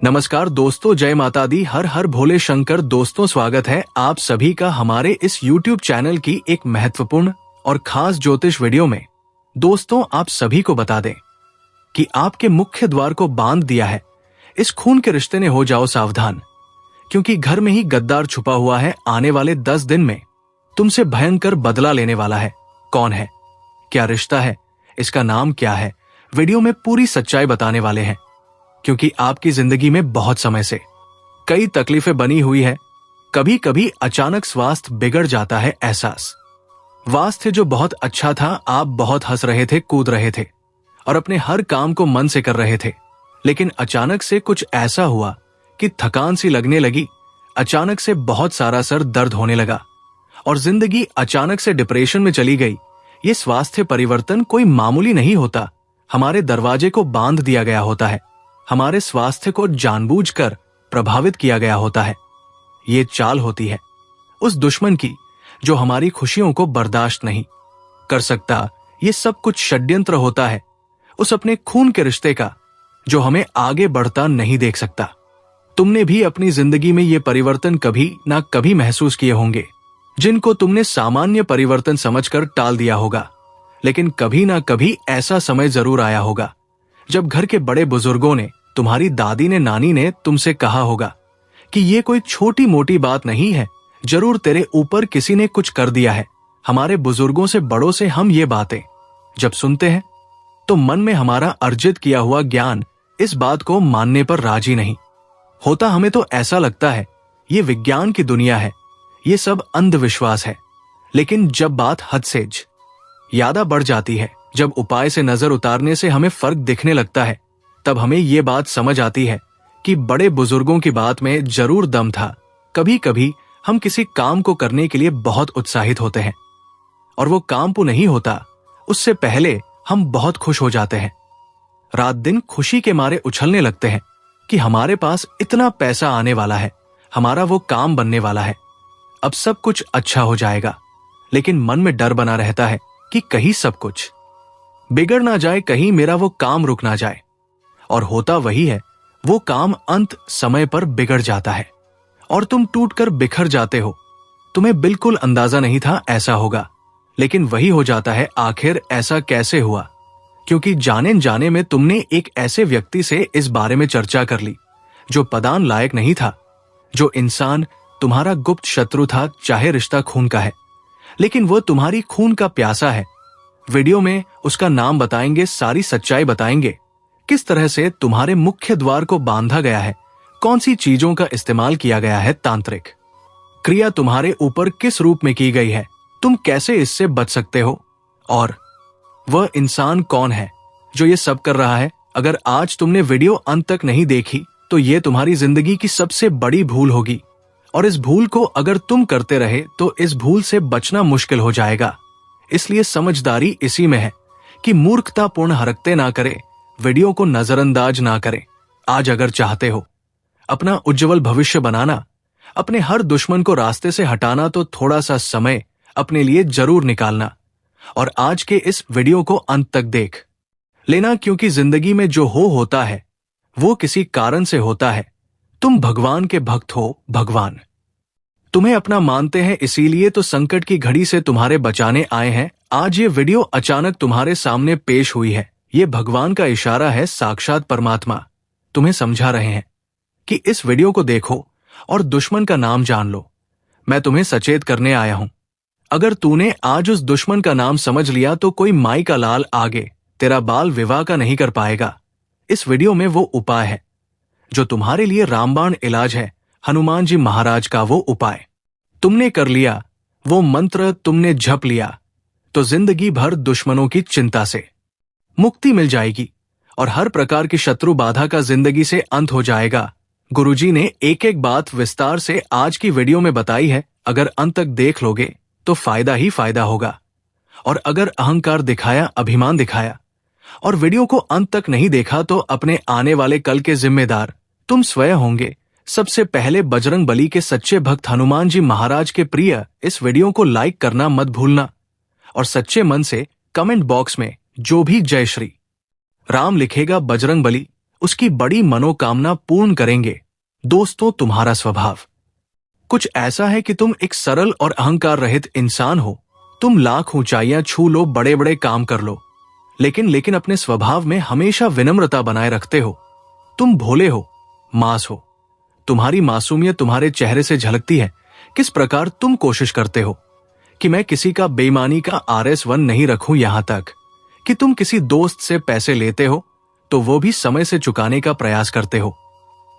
नमस्कार दोस्तों, जय माता दी, हर हर भोले शंकर। दोस्तों, स्वागत है आप सभी का हमारे इस YouTube चैनल की एक महत्वपूर्ण और खास ज्योतिष वीडियो में। दोस्तों, आप सभी को बता दें कि आपके मुख्य द्वार को बांध दिया है इस खून के रिश्ते ने। हो जाओ सावधान, क्योंकि घर में ही गद्दार छुपा हुआ है। आने वाले 10 दिन में तुमसे भयंकर बदला लेने वाला है। कौन है, क्या रिश्ता है, इसका नाम क्या है, वीडियो में पूरी सच्चाई बताने वाले हैं। क्योंकि आपकी जिंदगी में बहुत समय से कई तकलीफें बनी हुई है। कभी कभी अचानक स्वास्थ्य बिगड़ जाता है। एहसास स्वास्थ्य जो बहुत अच्छा था, आप बहुत हंस रहे थे, कूद रहे थे और अपने हर काम को मन से कर रहे थे। लेकिन अचानक से कुछ ऐसा हुआ कि थकान सी लगने लगी। अचानक से बहुत सारा सर दर्द होने लगा और जिंदगी अचानक से डिप्रेशन में चली गई। ये स्वास्थ्य परिवर्तन कोई मामूली नहीं होता। हमारे दरवाजे को बांध दिया गया होता है। हमारे स्वास्थ्य को जानबूझकर प्रभावित किया गया होता है। ये चाल होती है उस दुश्मन की जो हमारी खुशियों को बर्दाश्त नहीं कर सकता। ये सब कुछ षड्यंत्र होता है उस अपने खून के रिश्ते का जो हमें आगे बढ़ता नहीं देख सकता। तुमने भी अपनी जिंदगी में ये परिवर्तन कभी ना कभी महसूस किए होंगे, जिनको तुमने सामान्य परिवर्तन समझकर टाल दिया होगा। लेकिन कभी ना कभी ऐसा समय जरूर आया होगा जब घर के बड़े बुजुर्गों ने, तुम्हारी दादी ने, नानी ने तुमसे कहा होगा कि ये कोई छोटी मोटी बात नहीं है, जरूर तेरे ऊपर किसी ने कुछ कर दिया है। हमारे बुजुर्गों से, बड़ों से हम ये बातें जब सुनते हैं तो मन में हमारा अर्जित किया हुआ ज्ञान इस बात को मानने पर राजी नहीं होता। हमें तो ऐसा लगता है ये विज्ञान की दुनिया है, ये सब अंधविश्वास है। लेकिन जब बात हद से ज्यादा बढ़ जाती है, जब उपाय से नजर उतारने से हमें फर्क दिखने लगता है, तब हमें ये बात समझ आती है कि बड़े बुजुर्गों की बात में जरूर दम था। कभी कभी हम किसी काम को करने के लिए बहुत उत्साहित होते हैं और वो काम पूरा नहीं होता, उससे पहले हम बहुत खुश हो जाते हैं। रात दिन खुशी के मारे उछलने लगते हैं कि हमारे पास इतना पैसा आने वाला है, हमारा वो काम बनने वाला है, अब सब कुछ अच्छा हो जाएगा। लेकिन मन में डर बना रहता है कि कहीं सब कुछ बिगड़ ना जाए, कहीं मेरा वो काम रुक ना जाए। और होता वही है, वो काम अंत समय पर बिगड़ जाता है और तुम टूटकर बिखर जाते हो। तुम्हें बिल्कुल अंदाजा नहीं था ऐसा होगा, लेकिन वही हो जाता है। आखिर ऐसा कैसे हुआ? क्योंकि जाने जाने में तुमने एक ऐसे व्यक्ति से इस बारे में चर्चा कर ली जो पदान लायक नहीं था, जो इंसान तुम्हारा गुप्त शत्रु था, चाहे रिश्ता खून का है, लेकिन वो तुम्हारी खून का प्यासा है। वीडियो में उसका नाम बताएंगे, सारी सच्चाई बताएंगे, किस तरह से तुम्हारे मुख्य द्वार को बांधा गया है, कौन सी चीजों का इस्तेमाल किया गया है, तांत्रिक क्रिया तुम्हारे ऊपर किस रूप में की गई है, तुम कैसे इससे बच सकते हो, और वह इंसान कौन है जो ये सब कर रहा है। अगर आज तुमने वीडियो अंत तक नहीं देखी तो ये तुम्हारी जिंदगी की सबसे बड़ी भूल होगी, और इस भूल को अगर तुम करते रहे तो इस भूल से बचना मुश्किल हो जाएगा। इसलिए समझदारी इसी में है कि मूर्खतापूर्ण हरकतें ना करें, वीडियो को नजरअंदाज ना करें। आज अगर चाहते हो अपना उज्जवल भविष्य बनाना, अपने हर दुश्मन को रास्ते से हटाना, तो थोड़ा सा समय अपने लिए जरूर निकालना और आज के इस वीडियो को अंत तक देख लेना। क्योंकि जिंदगी में जो होता है वो किसी कारण से होता है। तुम भगवान के भक्त हो, भगवान तुम्हें अपना मानते हैं, इसीलिए तो संकट की घड़ी से तुम्हारे बचाने आए हैं। आज ये वीडियो अचानक तुम्हारे सामने पेश हुई है, ये भगवान का इशारा है। साक्षात परमात्मा तुम्हें समझा रहे हैं कि इस वीडियो को देखो और दुश्मन का नाम जान लो। मैं तुम्हें सचेत करने आया हूं। अगर तूने आज उस दुश्मन का नाम समझ लिया तो कोई माई का लाल आगे तेरा बाल विवाह का नहीं कर पाएगा। इस वीडियो में वो उपाय है जो तुम्हारे लिए रामबाण इलाज है। हनुमान जी महाराज का वो उपाय तुमने कर लिया, वो मंत्र तुमने जप लिया, तो जिंदगी भर दुश्मनों की चिंता से मुक्ति मिल जाएगी और हर प्रकार की शत्रु बाधा का जिंदगी से अंत हो जाएगा। गुरुजी ने एक एक बात विस्तार से आज की वीडियो में बताई है। अगर अंत तक देख लोगे तो फायदा ही फायदा होगा, और अगर अहंकार दिखाया, अभिमान दिखाया और वीडियो को अंत तक नहीं देखा तो अपने आने वाले कल के जिम्मेदार तुम स्वयं होंगे। सबसे पहले बजरंग बली के सच्चे भक्त हनुमान जी महाराज के प्रिय, इस वीडियो को लाइक करना मत भूलना और सच्चे मन से कमेंट बॉक्स में जो भी जय श्री राम लिखेगा, बजरंग बली उसकी बड़ी मनोकामना पूर्ण करेंगे। दोस्तों, तुम्हारा स्वभाव कुछ ऐसा है कि तुम एक सरल और अहंकार रहित इंसान हो। तुम लाख ऊंचाइयां छू लो, बड़े बड़े काम कर लो, लेकिन अपने स्वभाव में हमेशा विनम्रता बनाए रखते हो। तुम भोले हो, मास हो। तुम्हारी मासूमियत तुम्हारे चेहरे से झलकती है। किस प्रकार तुम कोशिश करते हो कि मैं किसी का बेईमानी का RS1 नहीं रखूं, यहां तक कि तुम किसी दोस्त से पैसे लेते हो तो वो भी समय से चुकाने का प्रयास करते हो,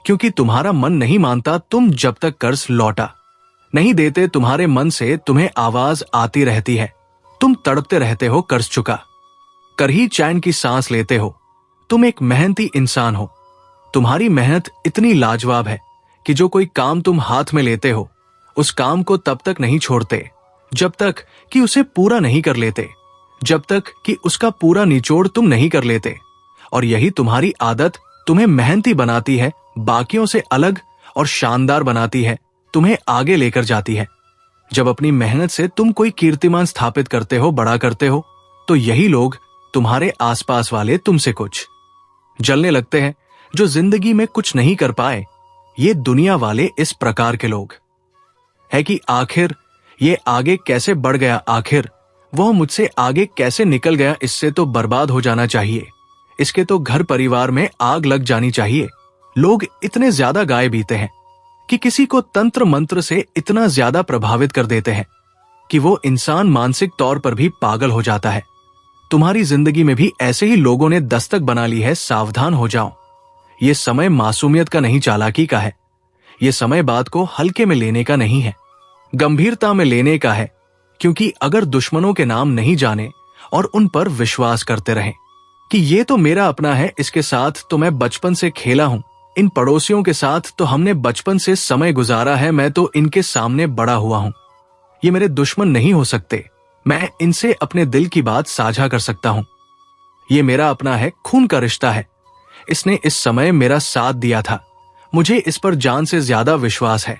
क्योंकि तुम्हारा मन नहीं मानता तुम जब तक कर्ज लौटा नहीं देते। तुम्हारे मन से तुम्हें आवाज आती रहती है, तुम तड़पते रहते हो कर्ज चुका कर ही चैन की सांस लेते हो। तुम एक मेहनती इंसान हो। तुम्हारी मेहनत इतनी लाजवाब है कि जो कोई काम तुम हाथ में लेते हो उस काम को तब तक नहीं छोड़ते जब तक कि उसे पूरा नहीं कर लेते, जब तक कि उसका पूरा निचोड़ तुम नहीं कर लेते। और यही तुम्हारी आदत तुम्हें मेहनती बनाती है, बाकियों से अलग और शानदार बनाती है, तुम्हें आगे लेकर जाती है। जब अपनी मेहनत से तुम कोई कीर्तिमान स्थापित करते हो, बड़ा करते हो, तो यही लोग, तुम्हारे आसपास वाले, तुमसे कुछ जलने लगते हैं। जो जिंदगी में कुछ नहीं कर पाए, ये दुनिया वाले इस प्रकार के लोग है कि आखिर ये आगे कैसे बढ़ गया, आखिर वह मुझसे आगे कैसे निकल गया, इससे तो बर्बाद हो जाना चाहिए, इसके तो घर परिवार में आग लग जानी चाहिए। लोग इतने ज्यादा गाए बीते हैं कि किसी को तंत्र मंत्र से इतना ज्यादा प्रभावित कर देते हैं कि वो इंसान मानसिक तौर पर भी पागल हो जाता है। तुम्हारी जिंदगी में भी ऐसे ही लोगों ने दस्तक बना ली है। सावधान हो जाओ। ये समय मासूमियत का नहीं, चालाकी का है। ये समय बात को हल्के में लेने का नहीं है, गंभीरता में लेने का है। क्योंकि अगर दुश्मनों के नाम नहीं जाने और उन पर विश्वास करते रहें कि ये तो मेरा अपना है, इसके साथ तो मैं बचपन से खेला हूं, इन पड़ोसियों के साथ तो हमने बचपन से समय गुजारा है, मैं तो इनके सामने बड़ा हुआ हूं, ये मेरे दुश्मन नहीं हो सकते, मैं इनसे अपने दिल की बात साझा कर सकता हूं, ये मेरा अपना है, खून का रिश्ता है, इसने इस समय मेरा साथ दिया था, मुझे इस पर जान से ज्यादा विश्वास है।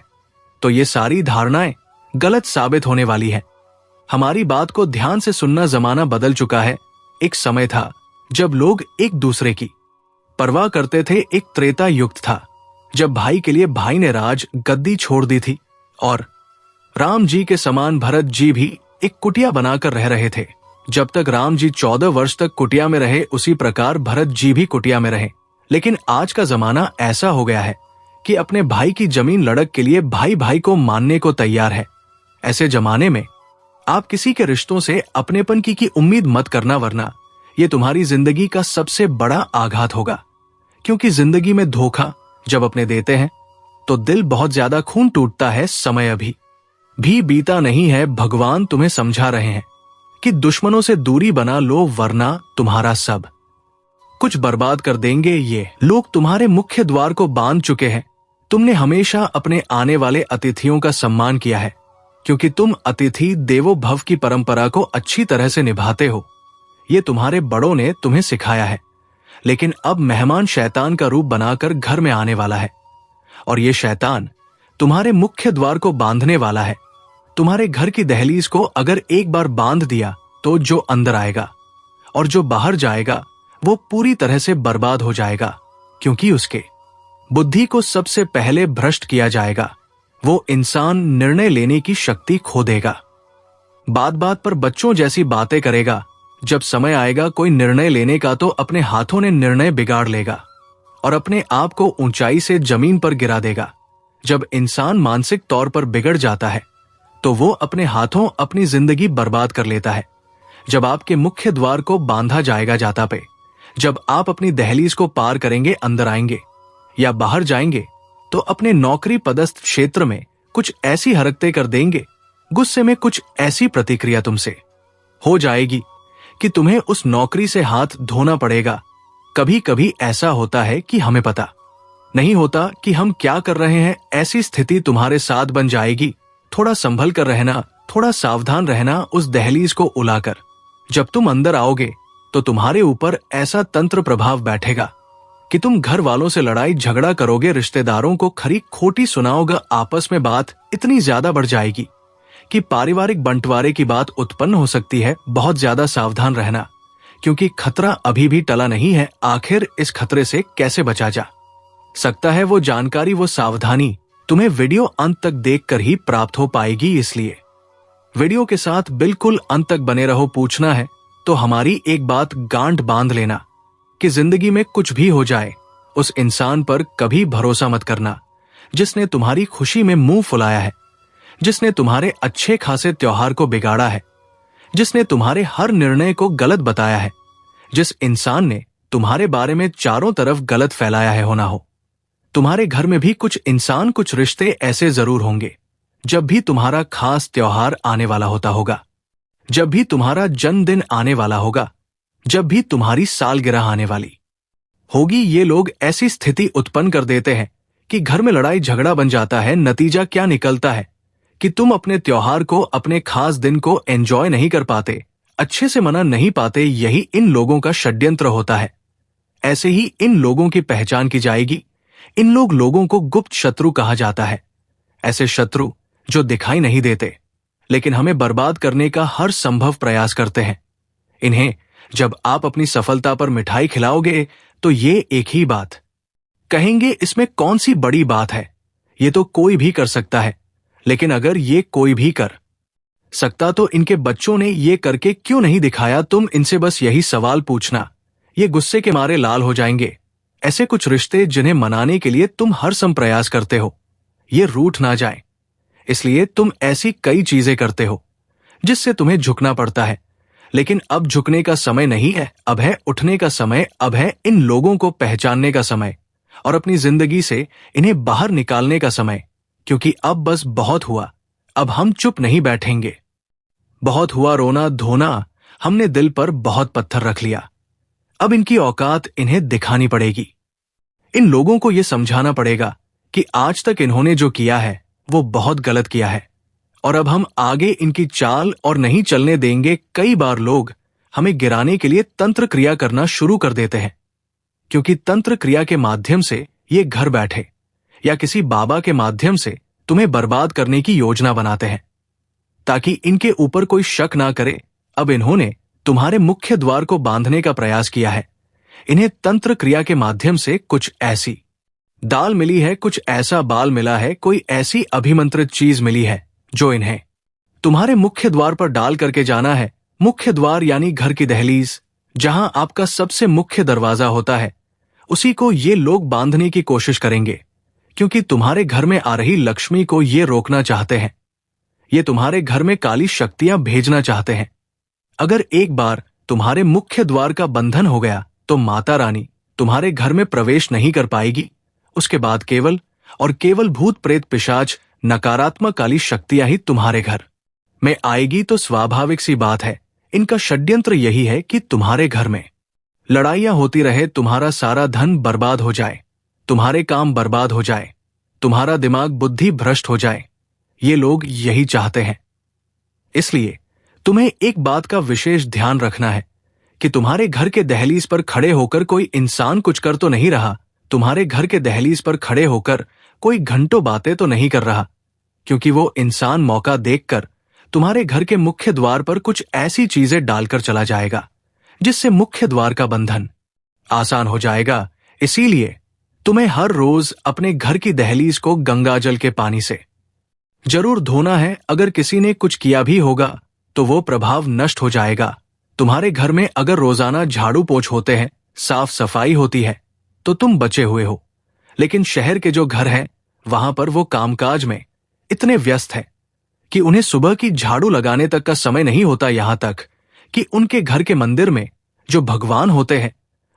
तो ये सारी धारणाएं गलत साबित होने वाली है। हमारी बात को ध्यान से सुनना, जमाना बदल चुका है। एक समय था जब लोग एक दूसरे की परवाह करते थे, एक त्रेता युग था जब भाई के लिए भाई ने राज गद्दी छोड़ दी थी और राम जी के समान भरत जी भी एक कुटिया बनाकर रह रहे थे। जब तक राम जी 14 वर्ष तक कुटिया में रहे, उसी प्रकार भरत जी भी कुटिया में रहे। लेकिन आज का जमाना ऐसा हो गया है कि अपने भाई की जमीन लड़क के लिए भाई भाई को मानने को तैयार है। ऐसे जमाने में आप किसी के रिश्तों से अपनेपन की उम्मीद मत करना, वरना ये तुम्हारी जिंदगी का सबसे बड़ा आघात होगा। क्योंकि जिंदगी में धोखा जब अपने देते हैं तो दिल बहुत ज्यादा खून टूटता है। समय अभी भी बीता नहीं है। भगवान तुम्हें समझा रहे हैं कि दुश्मनों से दूरी बना लो, वरना तुम्हारा सब कुछ बर्बाद कर देंगे। ये लोग तुम्हारे मुख्य द्वार को बांध चुके हैं। तुमने हमेशा अपने आने वाले अतिथियों का सम्मान किया है, क्योंकि तुम अतिथि देवो भव की परंपरा को अच्छी तरह से निभाते हो। ये तुम्हारे बड़ों ने तुम्हें सिखाया है। लेकिन अब मेहमान शैतान का रूप बनाकर घर में आने वाला है और ये शैतान तुम्हारे मुख्य द्वार को बांधने वाला है। तुम्हारे घर की दहलीज को अगर एक बार बांध दिया तो जो अंदर आएगा और जो बाहर जाएगा वो पूरी तरह से बर्बाद हो जाएगा, क्योंकि उसके बुद्धि को सबसे पहले भ्रष्ट किया जाएगा। वो इंसान निर्णय लेने की शक्ति खो देगा, बात बात पर बच्चों जैसी बातें करेगा। जब समय आएगा कोई निर्णय लेने का तो अपने हाथों ने निर्णय बिगाड़ लेगा और अपने आप को ऊंचाई से जमीन पर गिरा देगा। जब इंसान मानसिक तौर पर बिगड़ जाता है तो वो अपने हाथों अपनी जिंदगी बर्बाद कर लेता है। जब आपके मुख्य द्वार को बांधा जाएगा जाता पे, जब आप अपनी दहलीज को पार करेंगे, अंदर आएंगे या बाहर जाएंगे, तो अपने नौकरी पदस्थ क्षेत्र में कुछ ऐसी हरकतें कर देंगे, गुस्से में कुछ ऐसी प्रतिक्रिया तुमसे हो जाएगी कि तुम्हें उस नौकरी से हाथ धोना पड़ेगा। कभी कभी ऐसा होता है कि हमें पता नहीं होता कि हम क्या कर रहे हैं। ऐसी स्थिति तुम्हारे साथ बन जाएगी। थोड़ा संभल कर रहना, थोड़ा सावधान रहना उस दहलीज को उलाकर। जब तुम अंदर आओगे तो तुम्हारे ऊपर ऐसा तंत्र प्रभाव बैठेगा कि तुम घर वालों से लड़ाई झगड़ा करोगे, रिश्तेदारों को खरी खोटी सुनाओगे, आपस में बात इतनी ज्यादा बढ़ जाएगी कि पारिवारिक बंटवारे की बात उत्पन्न हो सकती है। बहुत ज्यादा सावधान रहना, क्योंकि खतरा अभी भी टला नहीं है। आखिर इस खतरे से कैसे बचा जा सकता है, वो जानकारी, वो सावधानी तुम्हें वीडियो अंत तक देखकर ही प्राप्त हो पाएगी। इसलिए वीडियो के साथ बिल्कुल अंत तक बने रहो। पूछना है तो हमारी एक बात गांठ बांध लेना कि जिंदगी में कुछ भी हो जाए, उस इंसान पर कभी भरोसा मत करना जिसने तुम्हारी खुशी में मुंह फुलाया है, जिसने तुम्हारे अच्छे खासे त्योहार को बिगाड़ा है, जिसने तुम्हारे हर निर्णय को गलत बताया है, जिस इंसान ने तुम्हारे बारे में चारों तरफ गलत फैलाया है। होना हो तुम्हारे घर में भी कुछ इंसान, कुछ रिश्ते ऐसे जरूर होंगे। जब भी तुम्हारा खास त्योहार आने वाला होता होगा, जब भी तुम्हारा जन्मदिन आने वाला होगा, जब भी तुम्हारी सालगिरह आने वाली होगी, ये लोग ऐसी स्थिति उत्पन्न कर देते हैं कि घर में लड़ाई झगड़ा बन जाता है। नतीजा क्या निकलता है कि तुम अपने त्योहार को, अपने खास दिन को एंजॉय नहीं कर पाते, अच्छे से मना नहीं पाते। यही इन लोगों का षड्यंत्र होता है। ऐसे ही इन लोगों की पहचान की जाएगी। इन लोगों को गुप्त शत्रु कहा जाता है। ऐसे शत्रु जो दिखाई नहीं देते लेकिन हमें बर्बाद करने का हर संभव प्रयास करते हैं। इन्हें जब आप अपनी सफलता पर मिठाई खिलाओगे तो ये एक ही बात कहेंगे, इसमें कौन सी बड़ी बात है, ये तो कोई भी कर सकता है। लेकिन अगर ये कोई भी कर सकता तो इनके बच्चों ने ये करके क्यों नहीं दिखाया? तुम इनसे बस यही सवाल पूछना, ये गुस्से के मारे लाल हो जाएंगे। ऐसे कुछ रिश्ते जिन्हें मनाने के लिए तुम हर सम प्रयास करते हो, ये रूठ ना जाए, इसलिए तुम ऐसी कई चीजें करते हो जिससे तुम्हें झुकना पड़ता है। लेकिन अब झुकने का समय नहीं है, अब है उठने का समय। अब है इन लोगों को पहचानने का समय और अपनी जिंदगी से इन्हें बाहर निकालने का समय। क्योंकि अब बस बहुत हुआ, अब हम चुप नहीं बैठेंगे। बहुत हुआ रोना धोना, हमने दिल पर बहुत पत्थर रख लिया। अब इनकी औकात इन्हें दिखानी पड़ेगी। इन लोगों को यह समझाना पड़ेगा कि आज तक इन्होंने जो किया है वो बहुत गलत किया है और अब हम आगे इनकी चाल और नहीं चलने देंगे। कई बार लोग हमें गिराने के लिए तंत्र क्रिया करना शुरू कर देते हैं, क्योंकि तंत्र क्रिया के माध्यम से ये घर बैठे या किसी बाबा के माध्यम से तुम्हें बर्बाद करने की योजना बनाते हैं ताकि इनके ऊपर कोई शक ना करे। अब इन्होंने तुम्हारे मुख्य द्वार को बांधने का प्रयास किया है। इन्हें तंत्र क्रिया के माध्यम से कुछ ऐसी दाल मिली है, कुछ ऐसा बाल मिला है, कोई ऐसी अभिमंत्रित चीज मिली है जो इन्हें तुम्हारे मुख्य द्वार पर डाल करके जाना है। मुख्य द्वार यानी घर की दहलीज, जहां आपका सबसे मुख्य दरवाजा होता है, उसी को ये लोग बांधने की कोशिश करेंगे, क्योंकि तुम्हारे घर में आ रही लक्ष्मी को ये रोकना चाहते हैं। ये तुम्हारे घर में काली शक्तियां भेजना चाहते हैं। अगर एक बार तुम्हारे मुख्य द्वार का बंधन हो गया तो माता रानी तुम्हारे घर में प्रवेश नहीं कर पाएगी। उसके बाद केवल और केवल भूत प्रेत पिशाच नकारात्मक काली शक्तियां ही तुम्हारे घर में आएगी। तो स्वाभाविक सी बात है, इनका षड्यंत्र यही है कि तुम्हारे घर में लड़ाइयां होती रहे, तुम्हारा सारा धन बर्बाद हो जाए, तुम्हारे काम बर्बाद हो जाए, तुम्हारा दिमाग बुद्धि भ्रष्ट हो जाए। ये लोग यही चाहते हैं। इसलिए तुम्हें एक बात का विशेष ध्यान रखना है कि तुम्हारे घर के दहलीज पर खड़े होकर कोई इंसान कुछ कर तो नहीं रहा, तुम्हारे घर के दहलीज पर खड़े होकर कोई घंटों बातें तो नहीं कर रहा, क्योंकि वो इंसान मौका देखकर तुम्हारे घर के मुख्य द्वार पर कुछ ऐसी चीजें डालकर चला जाएगा जिससे मुख्य द्वार का बंधन आसान हो जाएगा। इसीलिए तुम्हें हर रोज अपने घर की दहलीज को गंगाजल के पानी से जरूर धोना है। अगर किसी ने कुछ किया भी होगा तो वो प्रभाव नष्ट हो जाएगा। तुम्हारे घर में अगर रोजाना झाड़ू पोंछ होते हैं, साफ सफाई होती है, तो तुम बचे हुए हो। लेकिन शहर के जो घर हैं, वहां पर वो कामकाज में इतने व्यस्त हैं कि उन्हें सुबह की झाड़ू लगाने तक का समय नहीं होता। यहां तक कि उनके घर के मंदिर में जो भगवान होते हैं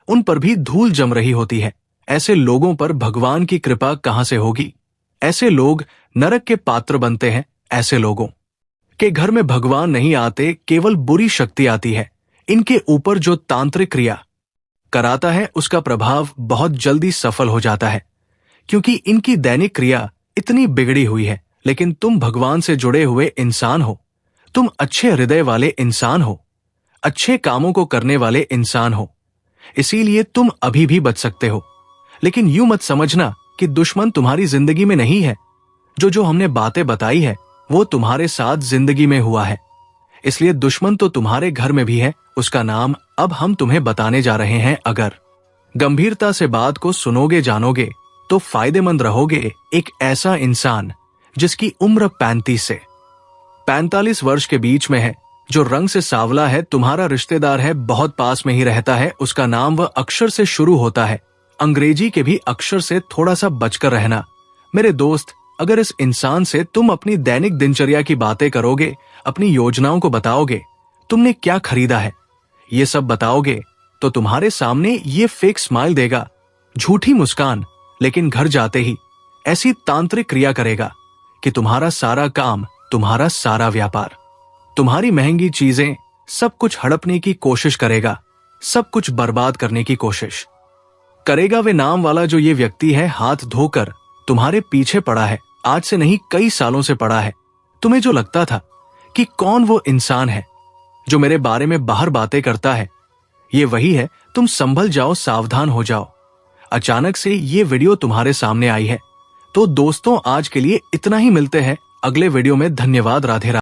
उन पर भी धूल जम रही होती है। ऐसे लोगों पर भगवान की कृपा कहां से होगी? ऐसे लोग नरक के पात्र बनते हैं। ऐसे लोगों के घर में भगवान नहीं आते, केवल बुरी शक्ति आती है। इनके ऊपर जो तांत्रिक क्रिया कराता है उसका प्रभाव बहुत जल्दी सफल हो जाता है, क्योंकि इनकी दैनिक क्रिया इतनी बिगड़ी हुई है। लेकिन तुम भगवान से जुड़े हुए इंसान हो, तुम अच्छे हृदय वाले इंसान हो, अच्छे कामों को करने वाले इंसान हो, इसीलिए तुम अभी भी बच सकते हो। लेकिन यूं मत समझना कि दुश्मन तुम्हारी जिंदगी में नहीं है। जो हमने बातें बताई है वो तुम्हारे साथ जिंदगी में हुआ है। इसलिए दुश्मन तो तुम्हारे घर में भी है, उसका नाम अब हम तुम्हें बताने जा रहे हैं। अगर गंभीरता से बात को सुनोगे जानोगे तो फायदेमंद रहोगे। एक ऐसा इंसान जिसकी उम्र 35 से 45 वर्ष के बीच में है, जो रंग से सांवला है, तुम्हारा रिश्तेदार है, बहुत पास में ही रहता है, उसका नाम वह अक्षर से शुरू होता है, अंग्रेजी के भी अक्षर से थोड़ा सा बचकर रहना। मेरे दोस्त, अगर इस इंसान से तुम अपनी दैनिक दिनचर्या की बातें करोगे, अपनी योजनाओं को बताओगे, तुमने क्या खरीदा है, ये सब बताओगे, तो तुम्हारे सामने ये फेक स्माइल देगा, झूठी मुस्कान, लेकिन घर जाते ही ऐसी तांत्रिक क्रिया करेगा कि तुम्हारा सारा काम, तुम्हारा सारा व्यापार, तुम्हारी महंगी चीजें, सब कुछ हड़पने की कोशिश करेगा, सब कुछ बर्बाद करने की कोशिश करेगा। वे नाम वाला जो ये व्यक्ति है, हाथ धोकर तुम्हारे पीछे पड़ा है, आज से नहीं कई सालों से पड़ा है। तुम्हें जो लगता था कि कौन वो इंसान है जो मेरे बारे में बाहर बातें करता है, ये वही है। तुम संभल जाओ, सावधान हो जाओ। अचानक से ये वीडियो तुम्हारे सामने आई है। तो दोस्तों, आज के लिए इतना ही। मिलते हैं अगले वीडियो में। धन्यवाद। राधे राधे।